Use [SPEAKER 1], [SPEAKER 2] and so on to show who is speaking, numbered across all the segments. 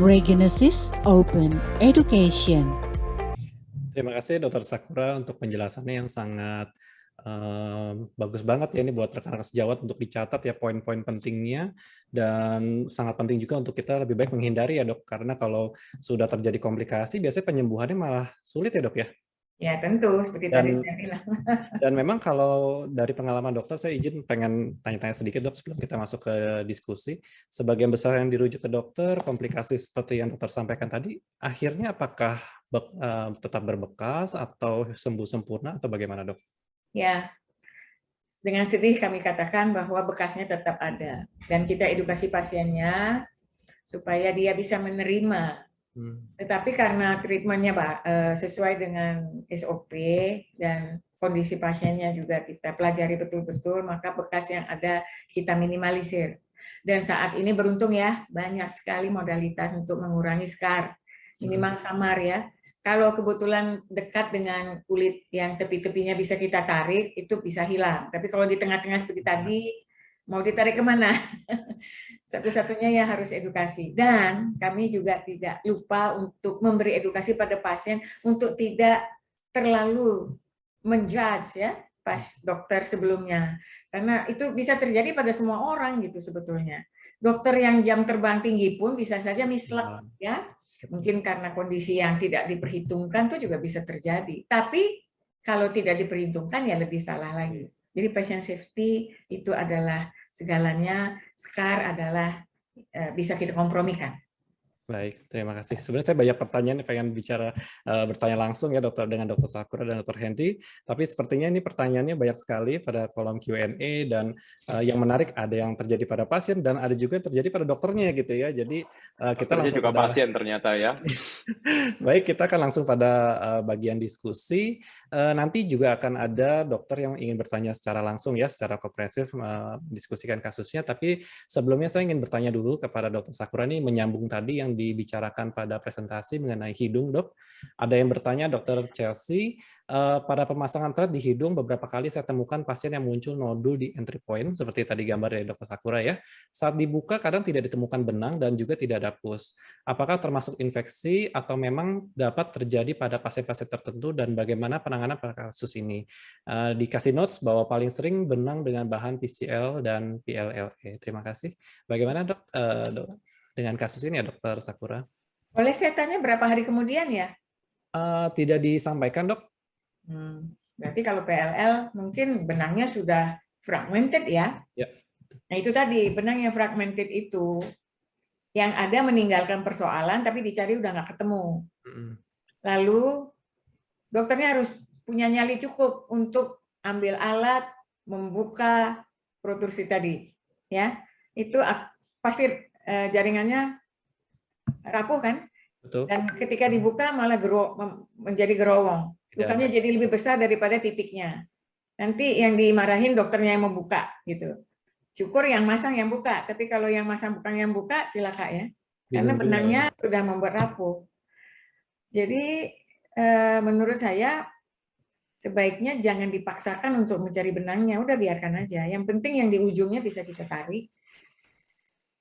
[SPEAKER 1] Regenesis Open Education.
[SPEAKER 2] Terima kasih Dr. Sakura untuk penjelasannya yang sangat bagus banget ya, ini buat rekan-rekan sejawat untuk dicatat ya poin-poin pentingnya, dan sangat penting juga untuk kita lebih baik menghindari ya dok, karena kalau sudah terjadi komplikasi biasanya penyembuhannya malah sulit ya dok ya.
[SPEAKER 3] Ya tentu, seperti tadi saya bilang.
[SPEAKER 2] Dan memang kalau dari pengalaman dokter, saya izin pengen tanya-tanya sedikit dok sebelum kita masuk ke diskusi. Sebagian besar yang dirujuk ke dokter, komplikasi seperti yang dokter sampaikan tadi, akhirnya apakah tetap berbekas atau sembuh sempurna atau bagaimana dok?
[SPEAKER 3] Ya, dengan sedih kami katakan bahwa bekasnya tetap ada. Dan kita edukasi pasiennya supaya dia bisa menerima. Tetapi karena treatmentnya sesuai dengan SOP dan kondisi pasiennya juga kita pelajari betul-betul, maka bekas yang ada kita minimalisir. Dan saat ini beruntung ya, banyak sekali modalitas untuk mengurangi scar, minimal samar ya. Kalau kebetulan dekat dengan kulit yang tepi-tepinya bisa kita tarik, itu bisa hilang. Tapi kalau di tengah-tengah seperti tadi, mau ditarik kemana? Satu-satunya ya harus edukasi. Dan kami juga tidak lupa untuk memberi edukasi pada pasien untuk tidak terlalu menjudge ya pas dokter sebelumnya. Karena itu bisa terjadi pada semua orang gitu sebetulnya. Dokter yang jam terbang tinggi pun bisa saja mislek ya. Mungkin karena kondisi yang tidak diperhitungkan itu juga bisa terjadi. Tapi kalau tidak diperhitungkan ya lebih salah lagi. Jadi patient safety itu adalah segalanya, scar adalah bisa kita kompromikan.
[SPEAKER 2] Baik, terima kasih. Sebenarnya saya banyak pertanyaan yang pengen bertanya langsung ya dokter dengan Dr. Sakura dan Dr. Henry, tapi sepertinya ini pertanyaannya banyak sekali pada kolom Q&A, dan yang menarik ada yang terjadi pada pasien dan ada juga yang terjadi pada dokternya gitu ya. Jadi kita langsung
[SPEAKER 4] juga
[SPEAKER 2] pada
[SPEAKER 4] pasien ternyata ya.
[SPEAKER 2] Baik, kita akan langsung pada bagian diskusi. Nanti juga akan ada dokter yang ingin bertanya secara langsung ya, secara komprehensif mendiskusikan kasusnya. Tapi sebelumnya saya ingin bertanya dulu kepada Dr. Sakura nih, menyambung tadi yang dibicarakan pada presentasi mengenai hidung, dok. Ada yang bertanya, Dr. Chelsea, pada pemasangan thread di hidung beberapa kali saya temukan pasien yang muncul nodul di entry point, seperti tadi gambar dari Dr. Sakura ya. Saat dibuka kadang tidak ditemukan benang dan juga tidak ada pus. Apakah termasuk infeksi atau memang dapat terjadi pada pasien-pasien tertentu, dan bagaimana penanganan pada kasus ini? Dikasih notes bahwa paling sering benang dengan bahan PCL dan PLLE. Terima kasih. Bagaimana dok, dengan kasus ini ya Dokter Sakura?
[SPEAKER 3] Boleh saya tanya berapa hari kemudian ya?
[SPEAKER 2] Tidak disampaikan dok.
[SPEAKER 3] Berarti kalau PLL mungkin benangnya sudah fragmented ya?
[SPEAKER 2] Ya.
[SPEAKER 3] Nah itu tadi, benang yang fragmented itu yang ada meninggalkan persoalan tapi dicari udah nggak ketemu. Lalu dokternya harus punya nyali cukup untuk ambil alat membuka protrusi tadi, ya. Itu pasti jaringannya rapuh kan?
[SPEAKER 2] Betul.
[SPEAKER 3] Dan ketika dibuka malah menjadi gerowong. Lukanya jadi lebih besar daripada titiknya. Nanti yang dimarahin dokternya yang membuka gitu. Syukur yang masang yang buka, tapi kalau yang masang bukan yang buka, celaka ya. Karena benangnya sudah membuat rapuh. Jadi menurut saya sebaiknya jangan dipaksakan untuk mencari benangnya, udah biarkan aja. Yang penting yang di ujungnya bisa kita tarik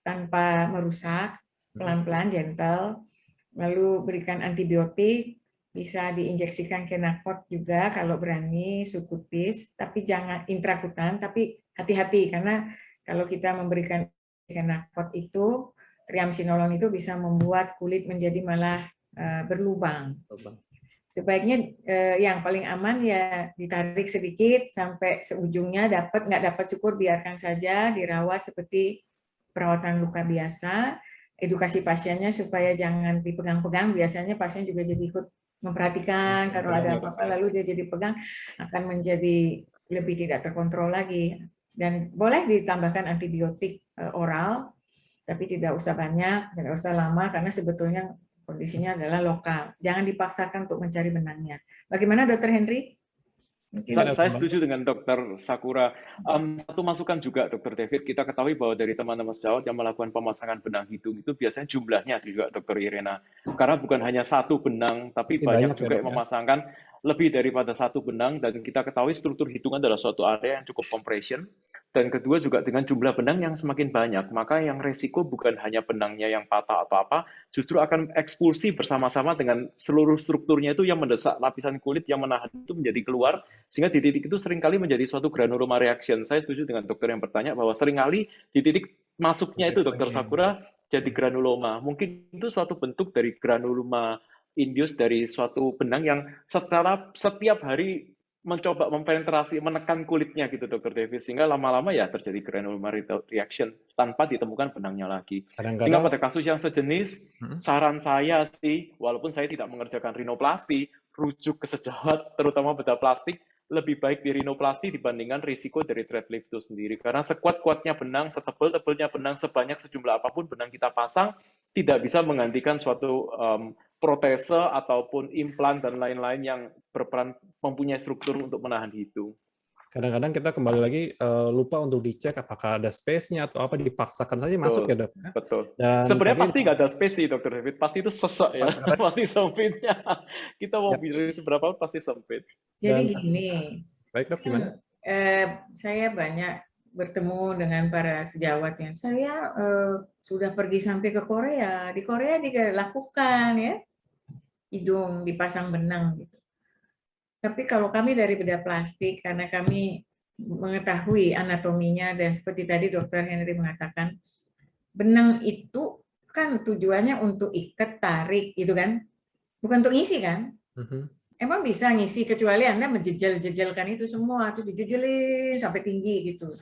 [SPEAKER 3] tanpa merusak, pelan-pelan, gentle. Lalu berikan antibiotik, bisa diinjeksikan kenakot juga kalau berani, subkutis, tapi jangan intrakutan, tapi hati-hati karena kalau kita memberikan kenakot itu, triamcinolon itu bisa membuat kulit menjadi malah berlubang. Sebaiknya yang paling aman ya ditarik sedikit sampai seujungnya, nggak dapat syukur biarkan saja, dirawat seperti perawatan luka biasa. Edukasi pasiennya supaya jangan dipegang-pegang, biasanya pasien juga jadi ikut memperhatikan kalau ada apa-apa lalu dia jadi pegang, akan menjadi lebih tidak terkontrol lagi. Dan boleh ditambahkan antibiotik oral, tapi tidak usah banyak, tidak usah lama karena sebetulnya kondisinya adalah lokal. Jangan dipaksakan untuk mencari benangnya. Bagaimana Dr. Henry?
[SPEAKER 4] Saya setuju dengan Dr. Sakura. Satu masukan juga Dr. David, kita ketahui bahwa dari teman-teman sejawat yang melakukan pemasangan benang hidung itu biasanya jumlahnya juga Dr. Irena. Karena bukan hanya satu benang, tapi banyak juga yang memasangkan lebih daripada satu benang, dan kita ketahui struktur hidung adalah suatu area yang cukup compression, Dan kedua juga dengan jumlah benang yang semakin banyak, maka yang resiko bukan hanya benangnya yang patah atau apa, justru akan ekspulsi bersama-sama dengan seluruh strukturnya itu yang mendesak lapisan kulit yang menahan itu menjadi keluar, sehingga di titik itu seringkali menjadi suatu granuloma reaction. Saya setuju dengan dokter yang bertanya bahwa seringkali di titik masuknya itu, Dokter Sakura, jadi granuloma. Mungkin itu suatu bentuk dari granuloma induce dari suatu benang yang secara setiap hari mencoba mempenetrasi, menekan kulitnya gitu, Dokter Davis, sehingga lama-lama ya terjadi granuloma reaction tanpa ditemukan benangnya lagi. Sehingga pada kasus yang sejenis, saran saya sih, walaupun saya tidak mengerjakan rinoplasti, rujuk ke sejawat, terutama bedah plastik, lebih baik di rinoplasti dibandingkan risiko dari threadlift itu sendiri. Karena sekuat-kuatnya benang, setebal-tebalnya benang, sebanyak sejumlah apapun benang kita pasang, tidak bisa menggantikan suatu protese ataupun implan dan lain-lain yang berperan mempunyai struktur untuk menahan hidung.
[SPEAKER 2] Kadang-kadang kita kembali lagi lupa untuk dicek apakah ada space-nya atau apa, dipaksakan saja masuk ya, Dok.
[SPEAKER 4] Betul.
[SPEAKER 2] Dan
[SPEAKER 4] sebenarnya pasti nggak ada space sih, Dr. David. Pasti itu sesek ya, pasti sempitnya. Kita mau berdiri seberapa pasti sempit.
[SPEAKER 3] Jadi gini.
[SPEAKER 2] Baik, Dok, gimana?
[SPEAKER 3] Saya banyak bertemu dengan para sejawat yang saya sudah pergi sampai ke Korea. Di Korea dilakukan ya, hidung dipasang benang gitu. Tapi kalau kami dari bedah plastik, karena kami mengetahui anatominya dan seperti tadi Dr. Henry mengatakan, benang itu kan tujuannya untuk ikat, tarik gitu kan, bukan untuk ngisi kan? Emang bisa ngisi kecuali Anda menjejel-jejelkan itu semua, itu dijejelin sampai tinggi gitu.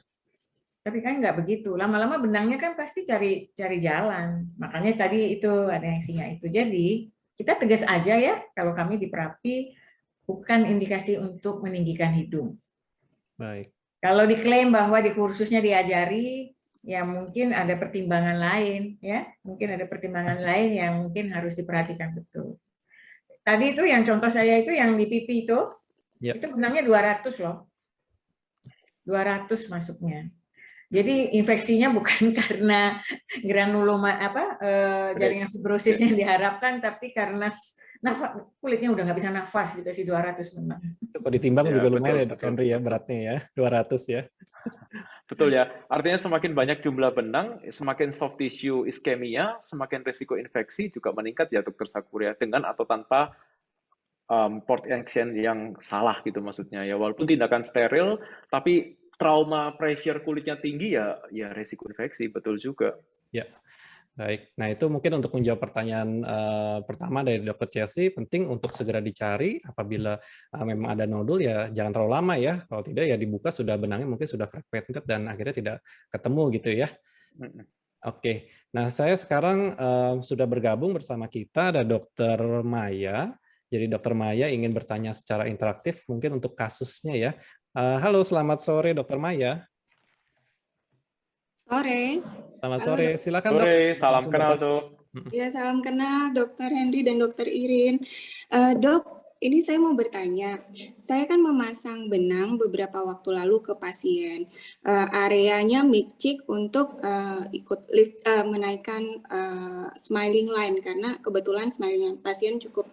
[SPEAKER 3] Tapi kan nggak begitu. Lama-lama benangnya kan pasti cari jalan. Makanya tadi itu ada yang singa itu. Jadi kita tegas aja ya, kalau kami di Perapi bukan indikasi untuk meninggikan hidung.
[SPEAKER 2] Baik.
[SPEAKER 3] Kalau diklaim bahwa di kursusnya diajari, ya mungkin ada pertimbangan lain, ya mungkin ada pertimbangan lain yang mungkin harus diperhatikan betul. Tadi itu yang contoh saya itu yang di pipi itu, itu benangnya 200 loh, 200 masuknya. Jadi infeksinya bukan karena granuloma jaringan fibrosis yang diharapkan, tapi karena kulitnya udah nggak bisa nafas dikasih 200 benang.
[SPEAKER 2] Kalau ditimbang juga lumayan ya, Dok Henry ya, beratnya ya, 200 ya.
[SPEAKER 4] Betul ya, artinya semakin banyak jumlah benang, semakin soft tissue iskemia, semakin risiko infeksi juga meningkat ya, Dokter Sakura, dengan atau tanpa port action yang salah gitu maksudnya ya. Walaupun tindakan steril, tapi trauma pressure kulitnya tinggi ya risiko infeksi, betul juga.
[SPEAKER 2] Ya. Baik, nah itu mungkin untuk menjawab pertanyaan pertama dari Dr. Chelsea, penting untuk segera dicari apabila memang ada nodul ya jangan terlalu lama ya, kalau tidak ya dibuka sudah benangnya mungkin sudah fragmented dan akhirnya tidak ketemu gitu ya. Oke, nah saya sekarang sudah bergabung bersama kita ada Dr. Maya, jadi Dr. Maya ingin bertanya secara interaktif mungkin untuk kasusnya ya. Halo, selamat sore Dr. Maya.
[SPEAKER 5] Sore.
[SPEAKER 2] Selamat sore, silakan Dok.
[SPEAKER 4] Sore, salam kenal Dok.
[SPEAKER 5] Ya, salam kenal Dokter Henry dan Dokter Irin. Dok, ini saya mau bertanya. Saya kan memasang benang beberapa waktu lalu ke pasien. Areanya micik untuk ikut lift, menaikkan smiling line karena kebetulan smiling line pasien cukup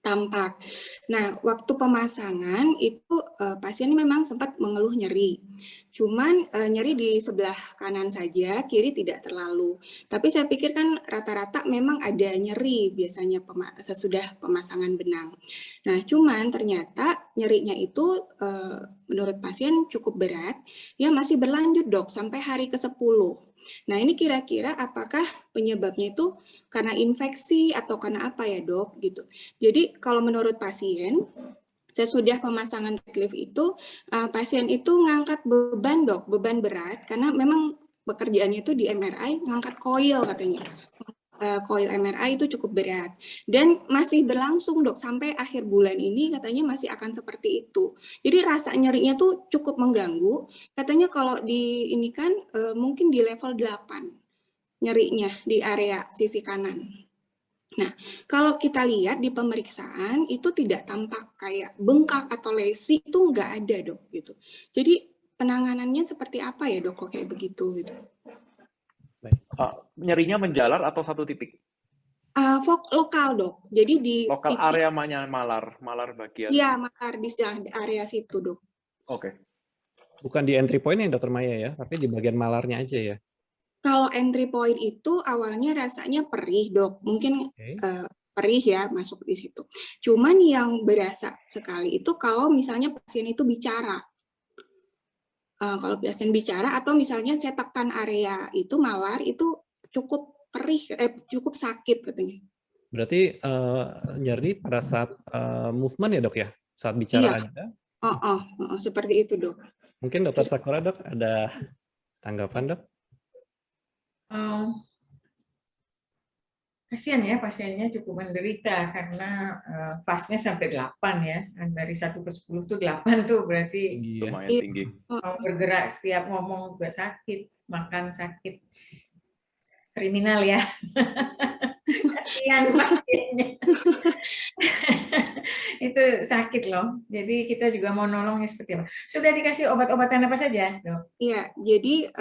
[SPEAKER 5] tampak. Nah, waktu pemasangan itu pasien memang sempat mengeluh nyeri. Cuman nyeri di sebelah kanan saja, kiri tidak terlalu. Tapi saya pikir kan rata-rata memang ada nyeri biasanya sesudah pemasangan benang. Nah, cuman ternyata nyerinya itu menurut pasien cukup berat, ya masih berlanjut Dok sampai hari ke-10. Nah, ini kira-kira apakah penyebabnya itu karena infeksi atau karena apa ya Dok gitu. Jadi kalau menurut pasien, sesudah pemasangan lift itu, pasien itu ngangkat beban Dok, beban berat, karena memang pekerjaannya itu di MRI, ngangkat koil katanya. Koil MRI itu cukup berat. Dan masih berlangsung Dok, sampai akhir bulan ini katanya masih akan seperti itu. Jadi rasa nyerinya tuh cukup mengganggu, katanya kalau di ini kan mungkin di level 8, nyerinya di area sisi kanan. Nah, kalau kita lihat di pemeriksaan itu tidak tampak kayak bengkak atau lesi, itu nggak ada Dok gitu. Jadi penanganannya seperti apa ya Dok kok kayak begitu gitu?
[SPEAKER 4] Nyerinya menjalar atau satu titik?
[SPEAKER 5] Lokal Dok. Jadi di
[SPEAKER 4] lokal area malar bagian.
[SPEAKER 5] Iya, malar di area situ Dok.
[SPEAKER 4] Oke.
[SPEAKER 2] Bukan di entry point ya Dokter Maya ya, tapi di bagian malarnya aja ya.
[SPEAKER 5] Kalau entry point itu awalnya rasanya perih, Dok. Mungkin
[SPEAKER 2] Oke.
[SPEAKER 5] perih ya masuk di situ. Cuman yang berasa sekali itu kalau misalnya pasien itu bicara. Kalau pasien bicara atau misalnya saya tekan area itu malar itu cukup perih, cukup sakit katanya.
[SPEAKER 2] Berarti nyeri pada saat movement ya Dok ya? Saat bicara
[SPEAKER 5] Iya.
[SPEAKER 2] aja?
[SPEAKER 5] Seperti itu, Dok.
[SPEAKER 2] Mungkin Dokter Sakura Dok ada tanggapan Dok?
[SPEAKER 3] Kasihan ya pasiennya cukup menderita karena fase-nya sampai 8 ya. Dari 1 ke 10 tuh 8 tuh berarti
[SPEAKER 4] Lumayan tinggi.
[SPEAKER 3] mau bergerak setiap ngomong juga sakit, makan sakit. Kriminal ya. Kasihan pasiennya. Itu sakit loh. Jadi kita juga mau nolongnya seperti apa. Sudah dikasih obat-obatan apa saja, Dok?
[SPEAKER 5] Iya, jadi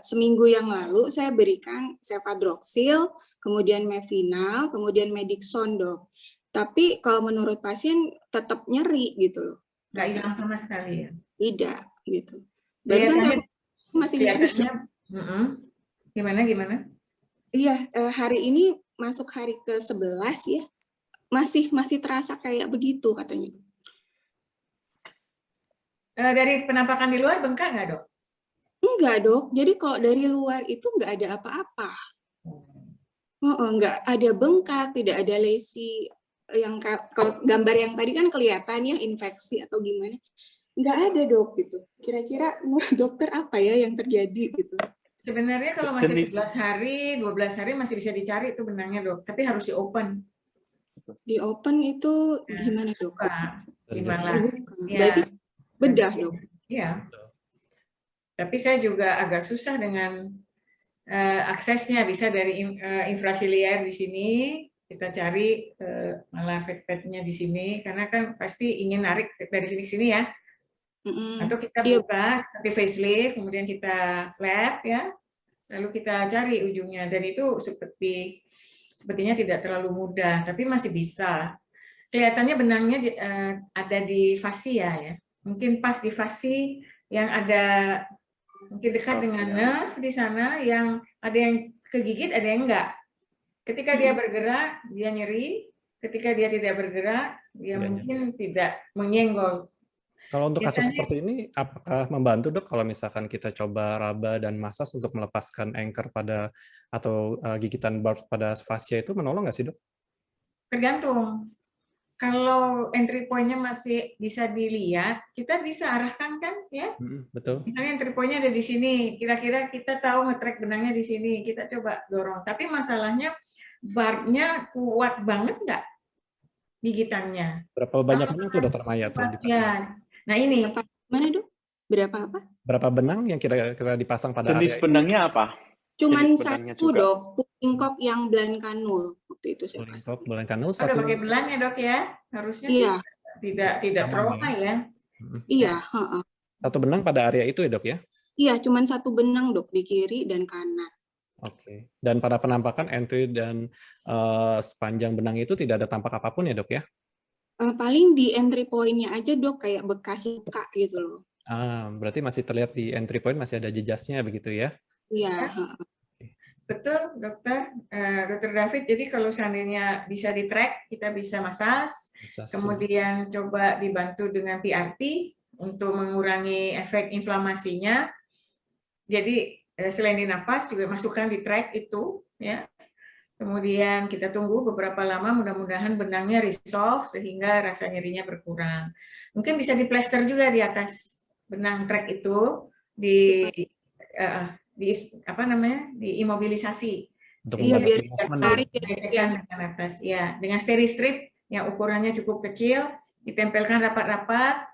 [SPEAKER 5] seminggu yang lalu saya berikan Cefadroxil, kemudian Mevinal, kemudian Medixon, Dok. Tapi kalau menurut pasien tetap nyeri gitu loh.
[SPEAKER 3] Nggak hilang sama sekali ya?
[SPEAKER 5] Tidak gitu. Berarti kan saya masih nyeri.
[SPEAKER 3] Gimana?
[SPEAKER 5] Iya, hari ini masuk hari ke-11 ya. Masih terasa kayak begitu katanya.
[SPEAKER 3] Dari penampakan di luar bengkak nggak, Dok?
[SPEAKER 5] Enggak, Dok. Jadi kalau dari luar itu nggak ada apa-apa. Nggak ada bengkak, tidak ada lesi. Kalau gambar yang tadi kan kelihatan ya infeksi atau gimana. Nggak ada, Dok, gitu. Kira-kira menurut dokter apa ya yang terjadi gitu?
[SPEAKER 3] Sebenarnya kalau masih 11 hari, 12 hari masih bisa dicari itu benangnya, Dok. Tapi harus di-open.
[SPEAKER 5] Di open itu gimana, Dok?
[SPEAKER 3] Gimana?
[SPEAKER 5] Berarti bedah, Dok.
[SPEAKER 3] Iya. Tapi saya juga agak susah dengan aksesnya. Bisa dari infrasiliar di sini, kita cari malah pet-petnya di sini, karena kan pasti ingin narik dari sini ke sini ya. Atau kita buka seperti facelift, kemudian kita flap ya, lalu kita cari ujungnya. Dan itu sepertinya tidak terlalu mudah, tapi masih bisa. Kelihatannya benangnya ada di fascia ya. Mungkin pas di fasi yang ada mungkin dekat dengan nerve di sana, yang ada yang kegigit, ada yang enggak. Ketika dia bergerak, dia nyeri. Ketika dia tidak bergerak, dia mungkin tidak menyenggol.
[SPEAKER 2] Kalau untuk kasus seperti ini, apakah membantu Dok kalau misalkan kita coba raba dan masas untuk melepaskan anchor pada atau gigitan barb pada fascia itu menolong nggak sih Dok?
[SPEAKER 3] Tergantung. Kalau entry point-nya masih bisa dilihat, kita bisa arahkan kan ya?
[SPEAKER 2] Betul.
[SPEAKER 3] Misalnya entry point-nya ada di sini, kira-kira kita tahu nge-track benangnya di sini, kita coba dorong. Tapi masalahnya barbnya kuat banget nggak gigitannya?
[SPEAKER 2] Berapa banyak benang tuh Dokter Maya tuh dipasang?
[SPEAKER 3] Ya. Nah ini.
[SPEAKER 5] Mana, Dok? Berapa apa?
[SPEAKER 2] Berapa benang yang kira-kira dipasang pada
[SPEAKER 4] jenis
[SPEAKER 2] area
[SPEAKER 4] benangnya apa?
[SPEAKER 5] Cuman satu, Dok. Pulingkop yang Blancanul waktu itu saya pasang.
[SPEAKER 2] Blancanul
[SPEAKER 3] satu. Ada pakai belang ya, Dok ya? Harusnya iya. Tidak trauma ya.
[SPEAKER 5] Iya,
[SPEAKER 2] Satu benang pada area itu ya, Dok ya?
[SPEAKER 5] Iya, cuman satu benang, Dok, di kiri dan kanan.
[SPEAKER 2] Oke. Dan pada penampakan entry dan sepanjang benang itu tidak ada tampak apapun ya, Dok ya?
[SPEAKER 5] Paling di entry point-nya aja, Dok, kayak bekas luka gitu loh.
[SPEAKER 2] Berarti masih terlihat di entry point masih ada jejasnya begitu ya?
[SPEAKER 5] Iya.
[SPEAKER 3] Betul, Dokter David. Jadi kalau seandainya bisa di-track, kita bisa masas, kemudian coba dibantu dengan PRP untuk mengurangi efek inflamasinya. Jadi selain di napas juga masukkan di track itu, ya. Kemudian kita tunggu beberapa lama, mudah-mudahan benangnya resolve sehingga rasa nyerinya berkurang. Mungkin bisa diplester juga di atas benang track itu, diimobilisasi.
[SPEAKER 5] Iya, biar tarik
[SPEAKER 3] dengan atas. Ya, dengan steri strip yang ukurannya cukup kecil, ditempelkan rapat-rapat.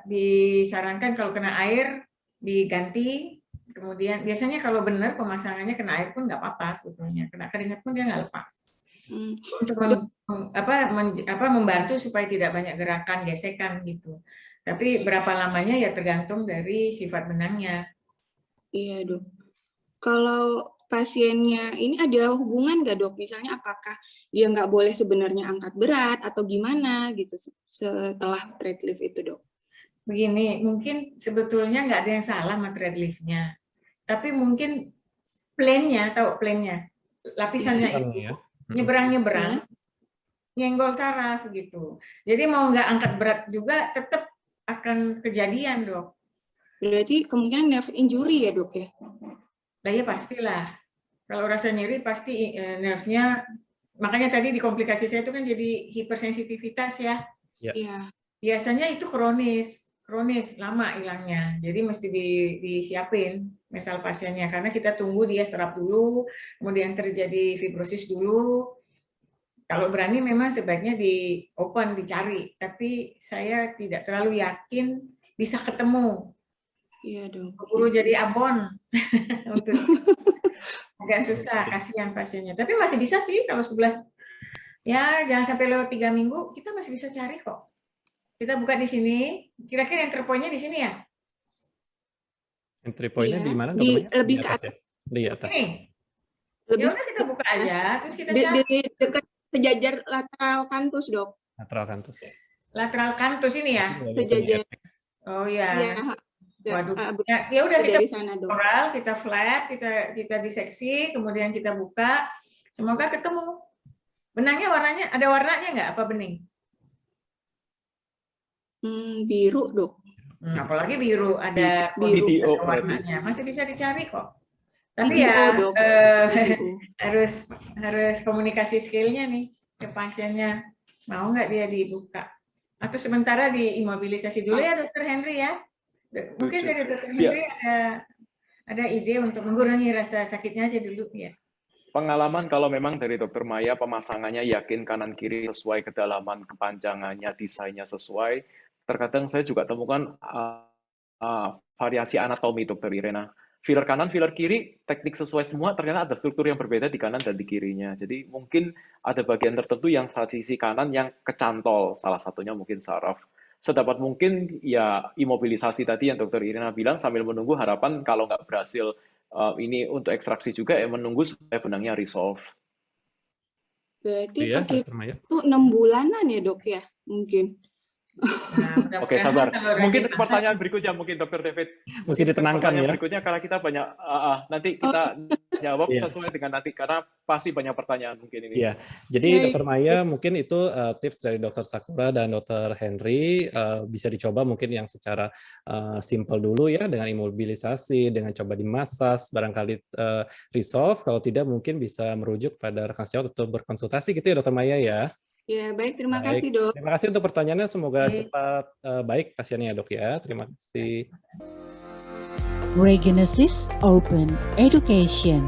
[SPEAKER 3] Disarankan kalau kena air diganti. Kemudian biasanya kalau benar pemasangannya kena air pun nggak apa-apa sebetulnya, kena keringat pun dia nggak lepas. Untuk membantu supaya tidak banyak gerakan gesekan gitu. Tapi berapa lamanya ya tergantung dari sifat benangnya.
[SPEAKER 5] Iya, Dok. Kalau pasiennya ini ada hubungan nggak, Dok? Misalnya apakah dia nggak boleh sebenarnya angkat berat atau gimana gitu setelah thread lift itu, Dok?
[SPEAKER 3] begini, mungkin sebetulnya nggak ada yang salah sama threadlift-nya, tapi mungkin plane-nya, tahu plane-nya, lapisannya itu
[SPEAKER 2] ya.
[SPEAKER 3] nyebrang-nyebrang, nyenggol saraf gitu. Jadi mau nggak angkat berat juga tetap akan kejadian, Dok.
[SPEAKER 5] Berarti kemungkinan nerve injury ya, Dok ya?
[SPEAKER 3] Lah ya pastilah. Kalau rasa nyeri pasti nerve-nya, makanya tadi di komplikasi saya itu kan jadi hipersensitivitas ya.
[SPEAKER 5] Iya.
[SPEAKER 3] Biasanya itu kronis lama hilangnya. Jadi mesti disiapin mental pasiennya karena kita tunggu dia serap dulu, kemudian terjadi fibrosis dulu. Kalau berani memang sebaiknya di open, dicari, tapi saya tidak terlalu yakin bisa ketemu.
[SPEAKER 5] Iya, Dok.
[SPEAKER 3] Keburu jadi abon. Untuk agak susah, kasihan pasiennya. Tapi masih bisa sih kalau 11, ya jangan sampai lewat 3 minggu, kita masih bisa cari kok. Kita buka di sini, kira-kira entry point-nya di sini ya?
[SPEAKER 2] Entry point-nya
[SPEAKER 5] Iya,
[SPEAKER 2] di mana?
[SPEAKER 5] lebih ke
[SPEAKER 2] atas ya? Di atas.
[SPEAKER 3] Ini.
[SPEAKER 5] Lebih
[SPEAKER 3] Ya udah kita buka aja, terus kita cari.
[SPEAKER 5] di dekat sejajar lateral kantus, Dok.
[SPEAKER 2] Lateral kantus.
[SPEAKER 3] Lateral kantus ini ya?
[SPEAKER 5] Sejajar.
[SPEAKER 3] Oh ya.
[SPEAKER 5] Iya.
[SPEAKER 3] Waduh. Ya udah kita
[SPEAKER 5] dari sana, Dok.
[SPEAKER 3] oral, kita flap, kita diseksi, kemudian kita buka. Semoga ketemu. Benangnya warnanya ada warnanya nggak? Apa bening?
[SPEAKER 5] Biru, Dok.
[SPEAKER 3] Apalagi biru, ada
[SPEAKER 5] Biru.
[SPEAKER 3] warnanya. Masih bisa dicari kok. Tapi
[SPEAKER 5] BDO,
[SPEAKER 3] ya
[SPEAKER 5] Dok.
[SPEAKER 3] harus komunikasi skill-nya nih ke pasiennya. Mau nggak dia dibuka? Atau sementara diimobilisasi dulu ya, Dokter Henry ya. Mungkin dari Dokter Henry ada ide untuk mengurangi rasa sakitnya aja dulu ya.
[SPEAKER 4] Pengalaman kalau memang dari Dokter Maya pemasangannya yakin kanan kiri sesuai kedalaman, kepanjangannya, desainnya sesuai. Terkadang saya juga temukan variasi anatomi, Dokter Irena. Filler kanan, filler kiri, teknik sesuai semua, ternyata ada struktur yang berbeda di kanan dan di kirinya. Jadi mungkin ada bagian tertentu yang sisi kanan yang kecantol, salah satunya mungkin saraf. Sedapat mungkin ya imobilisasi tadi yang Dokter Irena bilang sambil menunggu harapan kalau nggak berhasil ini untuk ekstraksi juga ya menunggu supaya benangnya resolve.
[SPEAKER 5] Berarti
[SPEAKER 2] Iya,
[SPEAKER 5] pakai
[SPEAKER 2] Dokter Maya.
[SPEAKER 5] itu 6 bulanan ya, Dok ya? Mungkin.
[SPEAKER 3] Nah,
[SPEAKER 4] Oke, sabar. Mungkin pertanyaan berikutnya mungkin Dokter David.
[SPEAKER 2] Mesti ditenangkan
[SPEAKER 4] Pertanyaan
[SPEAKER 2] ya.
[SPEAKER 4] berikutnya karena kita banyak nanti kita jawab
[SPEAKER 2] Iya.
[SPEAKER 4] sesuai dengan nanti karena pasti banyak pertanyaan mungkin ini.
[SPEAKER 2] Iya, jadi Dokter Maya mungkin itu tips dari Dokter Sakura dan Dokter Henry bisa dicoba mungkin yang secara simple dulu ya dengan imobilisasi, dengan coba dimasas, barangkali resolve. Kalau tidak mungkin bisa merujuk pada rekan sejawat atau berkonsultasi gitu ya Dokter Maya ya.
[SPEAKER 5] Ya, baik. Terima
[SPEAKER 2] Baik.
[SPEAKER 5] kasih, Dok.
[SPEAKER 2] Terima kasih untuk pertanyaannya. Semoga cepat baik pasiennya Dok ya. Terima kasih.
[SPEAKER 1] Regenesis Open Education.